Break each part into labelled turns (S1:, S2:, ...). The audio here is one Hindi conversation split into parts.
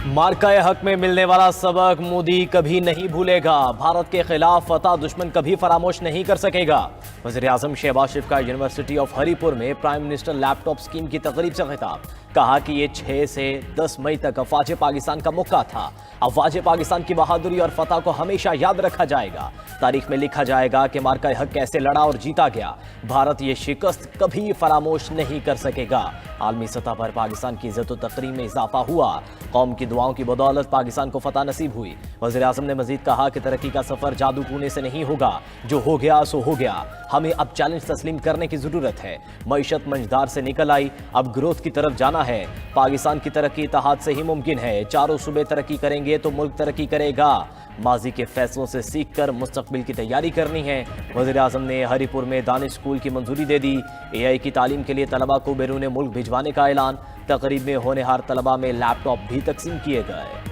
S1: मार्का हक में मिलने वाला सबक मोदी कभी नहीं भूलेगा। भारत के खिलाफ फतह दुश्मन कभी फरामोश नहीं कर सकेगा। वज़ीर-ए-आज़म शहबाज शरीफ का यूनिवर्सिटी ऑफ हरीपुर में प्राइम मिनिस्टर लैपटॉप स्कीम की तकरीब से खिताब। कहा कि ये 6 से 10 मई तक अफवाज पाकिस्तान का मौका था। अफवाज पाकिस्तान की बहादुरी और फतह को हमेशा याद रखा जाएगा। तारीख में लिखा जाएगा कि मार्का हक कैसे लड़ा और जीता गया। भारत ये शिकस्त कभी फरामोश नहीं कर सकेगा। आलमी सतह पर पाकिस्तान की इज्जत और तकरीम में इजाफा हुआ। कौम की दुआओं की बदौलत पाकिस्तान को फतह नसीब हुई। वज़ीर-ए-आज़म ने मजीद कहा कि तरक्की का सफर जादू टूने से नहीं होगा। जो हो गया सो हो गया। हमें अब चैलेंज तस्लीम करने की जरूरत है। मईशत मंजदार से निकल आई, अब ग्रोथ की तरफ जाना है। पाकिस्तान की तरक्की इत्तेहाद से ही मुमकिन है। चारों सूबे तरक्की करेंगे तो मुल्क तरक्की करेगा। माजी के फैसलों से सीख कर मुस्तकबिल की तैयारी करनी है। वज़ीर-ए-आज़म ने हरीपुर में दानिश स्कूल की मंजूरी दे दी। AI की तालीम के लिए तलबा को बैरून मुल्क भिजवाने का ऐलान। तकरीब में होनहार तलबा में लैपटॉप भी तकसीम किए गए।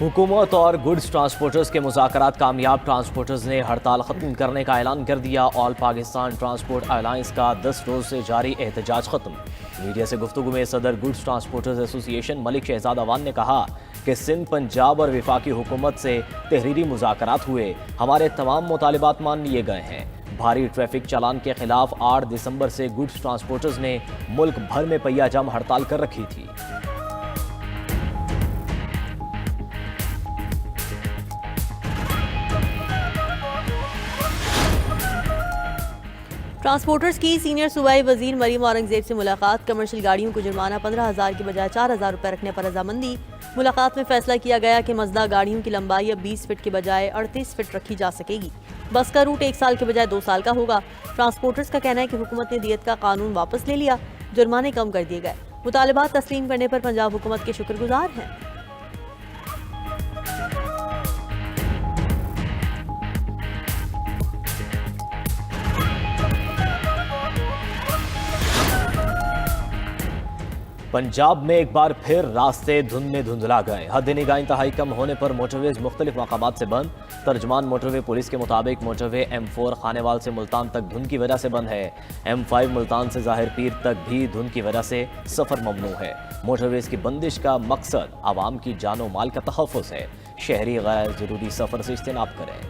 S1: हुकूमत और गुड्स ट्रांसपोर्टर्स के मुज़ाकरात कामयाब। ट्रांसपोर्टर्स ने हड़ताल ख़त्म करने का ऐलान कर दिया। ऑल पाकिस्तान ट्रांसपोर्ट अलायंस का 10 रोज़ से जारी एहतजाज ख़त्म। मीडिया से गुफ्तगू में सदर goods transporters association Malik Shahzad Awan ने कहा कि सिंध, पंजाब और विफाकी हुकूमत से तहरीरी मुज़ाकरात हुए। हमारे तमाम मुतालिबात मान लिए गए हैं। भारी ट्रैफिक चालान के खिलाफ 8 दिसंबर से गुड्स ट्रांसपोर्टर्स ने मुल्क भर में पहिया जाम हड़ताल कर रखी थी।
S2: ट्रांसपोर्टर्स की सीनियर सूबाई वजीर मरीम औरंगजेब से मुलाकात। कमर्शियल गाड़ियों को जुर्माना 15,000 की बजाय 4,000 रुपये रखने पर रजामंदी। मुलाकात में फैसला किया गया कि मजदा गाड़ियों की लंबाई अब 20 फीट की बजाय 38 फीट रखी जा सकेगी। बस का रूट 1 साल के बजाय 2 साल का होगा। ट्रांसपोर्टर्स का कहना है कि हुकूमत ने दियत का कानून वापस ले लिया, जुर्माने कम कर दिए गए। मुतालिबात तस्लीम करने पर पंजाब हुकूमत के शुक्रगुजार हैं।
S1: पंजाब में एक बार फिर रास्ते धुंध में धुंधला गए। हद निगाह इंतहाई कम होने पर मोटरवेज मुख्तलिफ मकामात से बंद। तर्जमान मोटरवे पुलिस के मुताबिक मोटरवे M4 खानेवाल से मुल्तान तक धुंध की वजह से बंद है। M5 मुल्तान से ज़ाहिर पीर तक भी धुंध की वजह से सफ़र ममनू है। मोटरवेज की बंदिश का मकसद आवाम की जानो माल का तहफ़्फ़ुज़ है। शहरी गैर ज़रूरी सफ़र से इज्तनाब करें।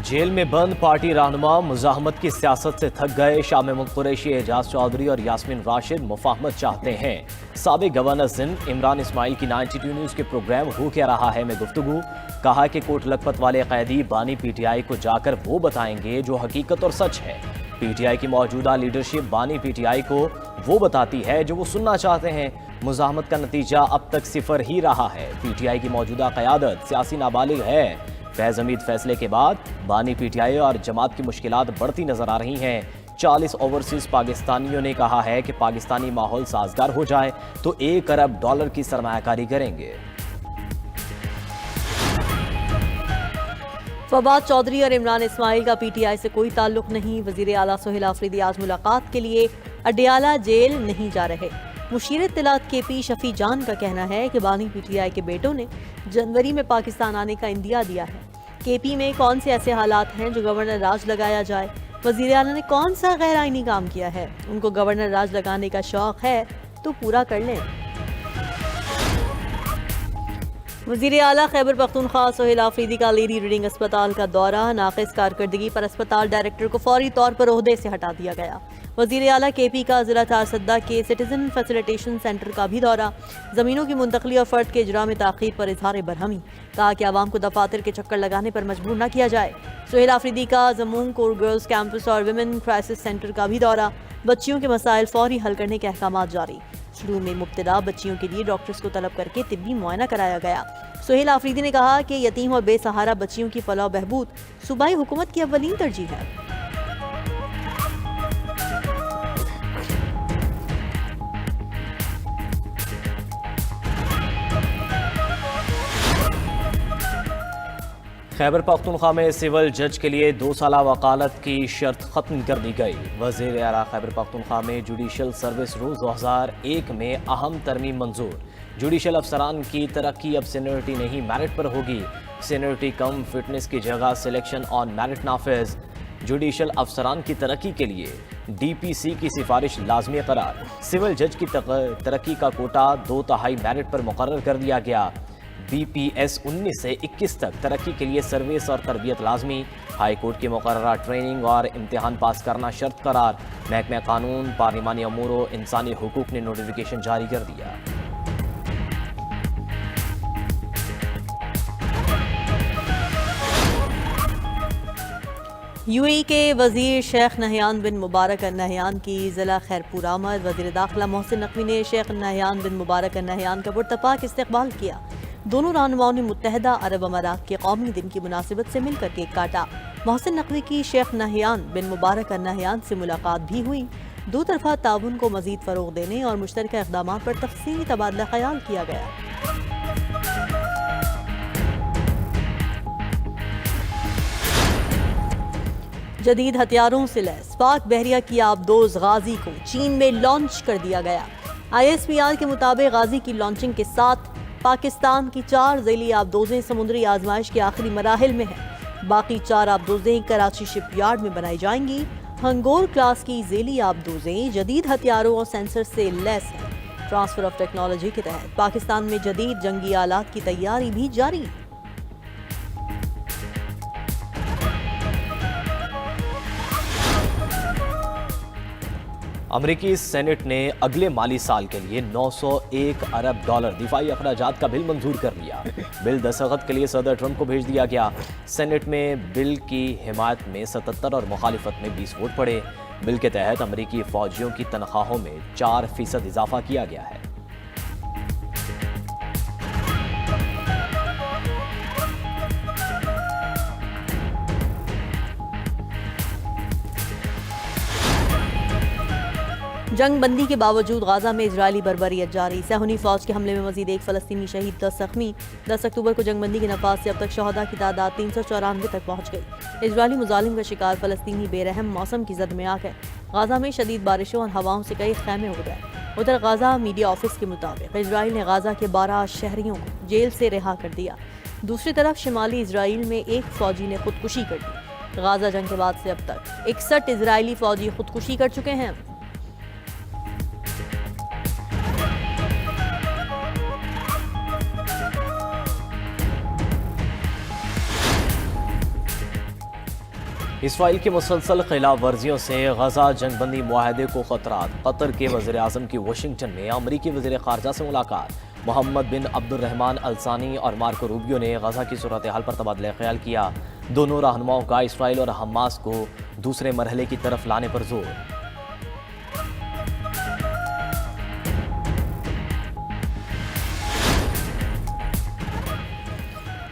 S1: जेल में बंद पार्टी रहनुमा मुजाहमत की सियासत से थक गए। शाम मुल्क कुरैशी, एजाज चौधरी और यास्मीन राशिद मुफाहमत चाहते हैं। साबिक गवर्नर सिंध इमरान इस्माइल की 92 न्यूज़ के प्रोग्राम हो क्या रहा है में गुफ्तगू। कहा कि कोट लखपत वाले कैदी बानी PTI को जाकर वो बताएंगे जो हकीकत और सच है। PTI की मौजूदा लीडरशिप बानी PTI को वो बताती है जो वो सुनना चाहते हैं। मुजाहमत का नतीजा अब तक सिफर ही रहा है। PTI की मौजूदा क़यादत सियासी नाबालिग है। फैज़ हमीद फैसले के बाद बानी PTI और जमात की मुश्किलात बढ़ती नजर आ रही हैं। 40 ओवरसीज पाकिस्तानियों ने कहा है कि पाकिस्तानी माहौल साजगार हो जाए तो $1 अरब की सरमायाकारी करेंगे।
S2: फवाद चौधरी और इमरान इस्माइल का PTI से कोई ताल्लुक नहीं। वजीर आला सोहेल आफरीदी आज मुलाकात के लिए अडियाला जेल नहीं जा रहे। मुशीर इत्तलात KP शफी जान का कहना है कि बानी PTI के बेटों ने जनवरी में पाकिस्तान आने का इंदिया दिया है। KP में कौन से ऐसे हालात हैं जो गवर्नर राज लगाया जाए? वजीर आला ने कौन सा गैर आईनी काम किया है? उनको गवर्नर राज लगाने का शौक है तो पूरा कर लें। वजीर आला खैबर पख्तूनख्वा सोहेल आफरीदी का लेडी रीडिंग अस्पताल का दौरा। नाक़िस कारकर्दगी पर अस्पताल डायरेक्टर को फौरी तौर पर ओहदे से हटा दिया गया। वजीर आला KP का ज़िला तारसद्दा के सिटीजन फैसिलिटेशन सेंटर का भी दौरा। ज़मीनों की मुंतकली और फ़र्द के इजरा में ताख़ीर पर इजहार बरहमी। कहा कि आवाम को दफातर के चक्कर लगाने पर मजबूर न किया जाए। सोहेल आफरीदी का जमून कोर गर्ल्स कैंपस और विमेन क्राइसिस सेंटर का भी दौरा। बच्चियों के मसाइल फौरी हल करने के अहकाम जारी। शुरू में मुब्तला बच्चियों के लिए डॉक्टर्स को तलब करके तिब्बी मुआयना कराया गया। सोहेल आफरीदी ने कहा कि यतीम और बेसहारा बच्चियों की फलाह बहबूद सूबाई हुकूमत की अव्वलीन तरजीह है।
S1: खैबर पख्तूनख्वा में सिविल जज के लिए 2 साला वकालत की शर्त खत्म कर दी गई। वज़ीर आला खैबर पख्तूनख्वा में जुडिशल सर्विस रूल 2001 में अहम तरमीम मंजूर। जुडिशल अफसरान की तरक्की अब सीनियरिटी नहीं मेरिट पर होगी। सीनियरिटी कम फिटनेस की जगह सिलेक्शन ऑन मेरिट नाफिज। जुडिशल अफसरान की तरक्की के लिए DPC की सिफारिश लाजमी करार। सिविल जज की तरक्की का कोटा 2/3 मेरिट पर मुकर्रर कर दिया गया। BPS 19 से 21 तक तरक्की के लिए सर्विस और तरबियत लाजमी। हाई कोर्ट की मुकर्ररा ट्रेनिंग और इम्तिहान पास करना शर्त करार। महकमा कानून पार्लिमानी अमूर व इंसानी हुकूक ने नोटिफिकेशन जारी कर दिया।
S2: UAE के वजीर शेख नहयान बिन मुबारक अल नहयान की ज़िला खैरपुर आमद। वज़ीर दाखिला मोहसिन नकवी ने शेख नहयान बिन मुबारक अल नहयान का पुरतपाक इस्तकबाल किया। दोनों रहनुमाओं ने मुत्तहदा अरब अमारात के कौमी दिन की मुनासिबत से मिलकर केक काटा। मोहसिन नकवी की शेख नहयान बिन मुबारक अल नहयान से मुलाकात भी हुई। दो तरफा ताउन को मजीद फ़रोग देने और मुश्तरका इक़दाम पर तफसीली तबादला ख्याल किया गया। जदीद हथियारों से लैस पाक बहरिया की आबदोज गाजी को चीन में लॉन्च कर दिया गया। ISPR के मुताबिक गाजी की लॉन्चिंग के साथ पाकिस्तान की 4 ज़ैली आबदोजें समुद्री आजमाइश के आखिरी मराहिल में हैं। बाकी 4 आबदोजें कराची शिपयार्ड में बनाई जाएंगी। हंगोर क्लास की ज़ैली आबदोजें जदीद हथियारों और सेंसर से लैस हैं। ट्रांसफर ऑफ टेक्नोलॉजी के तहत पाकिस्तान में जदीद जंगी आलात की तैयारी भी जारी है।
S1: अमरीकी सेनेट ने अगले माली साल के लिए $901 अरब दिफाई अखराजात का बिल मंजूर कर लिया। बिल दस्तखत के लिए सदर ट्रंप को भेज दिया गया। सेनेट में बिल की हिमायत में 77 और मुखालिफत में 20 वोट पड़े। बिल के तहत अमरीकी फौजियों की तनख्वाहों में 4% इजाफा किया गया है।
S2: जंग बंदी के बावजूद गाजा में इजरायली बर्बरियत जारी। सहूनी फौज के हमले में मजीद एक फ़लस्तीनी शहीद 10 जख्मी। 10 अक्टूबर को जंग बंदी के नफाज से अब तक शहदा की तादाद 394 तक पहुँच गई। इजरायली मुजालिम का शिकार फ़लस्तीनी बेरहम मौसम की जद में आ गए। गाजा में शदीद बारिशों और हवाओं से कई खैमे उड़ गए। उधर गाजा मीडिया ऑफिस के मुताबिक इजराइल ने गाजा के 12 शहरियों को जेल से रिहा कर दिया। दूसरी तरफ शिमाली इजराइल में एक फौजी ने खुदकुशी कर दी। गाजा जंग के बाद से अब तक 61 इजरायली फौजी खुदकुशी कर चुके हैं।
S1: इसराइल की मुसलसल खिलाफ वर्जियों से गजा जंगबंदी मुआहदे को खतरात। कतर के वज़ीर आज़म की वाशिंगटन में अमरीकी वज़ीर ख़ारजा से मुलाकात। मोहम्मद बिन अब्दुर्रहमान अल-सानी और मार्को रूबियो ने गजा की सूरत हाल पर तबादला ख्याल किया। दोनों रहनुमाओं का इसराइल और हमास को दूसरे मरहले की तरफ लाने पर जोर।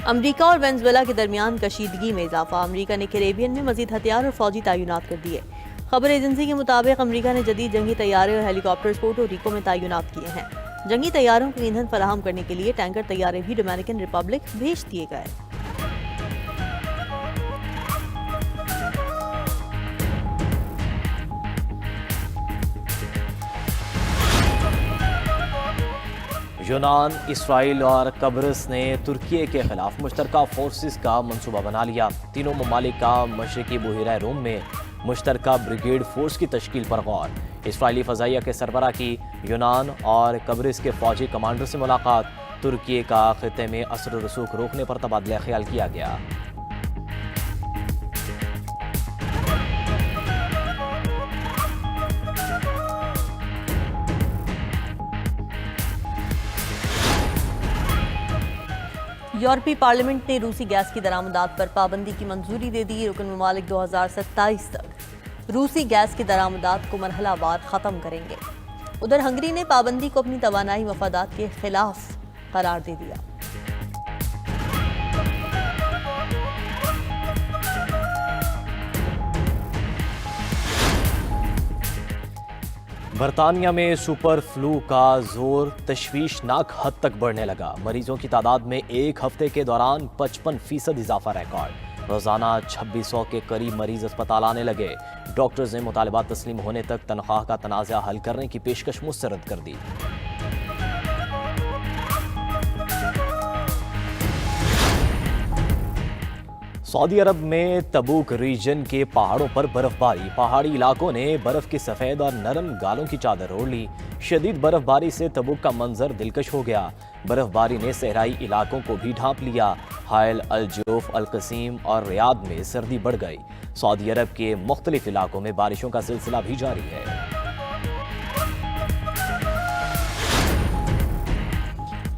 S2: अमरीका और वेनेजुएला के दरमियान कशीदगी में इजाफा। अमरीका ने कैरेबियन में मजीद हथियार और फौजी तैनात कर दिए। खबर एजेंसी के मुताबिक अमरीका ने जदीद जंगी तैयारे और हेलीकॉप्टर्स पोर्टो रिको में तैनात किए हैं। जंगी तैयारों को ईंधन फराहम करने के लिए टैंकर तैयारे भी डोमिनिकन रिपब्लिक भेज दिए गए।
S1: यूनान, इसराइल और कब्रस ने तुर्की के खिलाफ मुश्तरका फोर्सेस का मंसूबा बना लिया। तीनों ममालिक का मशरकी बुहिरा रूम में मुश्तरका ब्रिगेड फोर्स की तश्कील पर गौर। इसराइली फ़ज़ाइया के सरबरा की यूनान और कब्रस के फौजी कमांडर से मुलाकात। तुर्की का खिते में असर रसूख रोकने पर तबादला ख्याल किया गया।
S2: यूरोपीय पार्लियामेंट ने रूसी गैस की दरामदात पर पाबंदी की मंजूरी दे दी। रुकन ममालिक 2027 तक रूसी गैस की दरामदात को मरहलावार ख़त्म करेंगे। उधर हंगरी ने पाबंदी को अपनी तवानाई मफादात के खिलाफ करार दे दिया।
S1: बर्तानिया में सुपर फ्लू का जोर तशवीशनाक हद तक बढ़ने लगा। मरीजों की तादाद में एक हफ्ते के दौरान 55% इजाफा रिकॉर्ड। रोजाना 2600 के करीब मरीज अस्पताल आने लगे। डॉक्टर्स ने मुतालबात तस्लीम होने तक तनख्वाह का तनाज़ा हल करने की पेशकश मुस्तरद कर दी। सऊदी अरब में तबूक रीजन के पहाड़ों पर बर्फबारी। पहाड़ी इलाकों ने बर्फ की सफेद और नरम गालों की चादर ओढ़ ली। शदीद बर्फबारी से तबूक का मंजर दिलकश हो गया। बर्फबारी ने सहराई इलाकों को भी ढांप लिया। हायल, अल जोफ, अल कसीम और रियाद में सर्दी बढ़ गई। सऊदी अरब के मुख्तलिफ इलाकों में बारिशों का सिलसिला भी जारी है।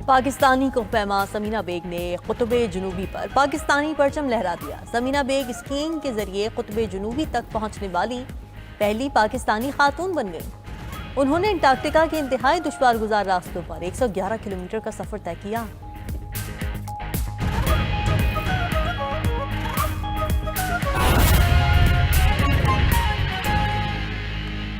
S2: पाकिस्तानी कोहपैमा समीना बेग ने कुतुब जुनूबी पर पाकिस्तानी परचम लहरा दिया। समीना बेग स्कीइंग के जरिए कुतुब जुनूबी तक पहुंचने वाली पहली पाकिस्तानी खातून बन गई। उन्होंने अंटार्कटिका के इंतहाई दुश्वार गुजार रास्तों पर 111 किलोमीटर का सफर तय किया।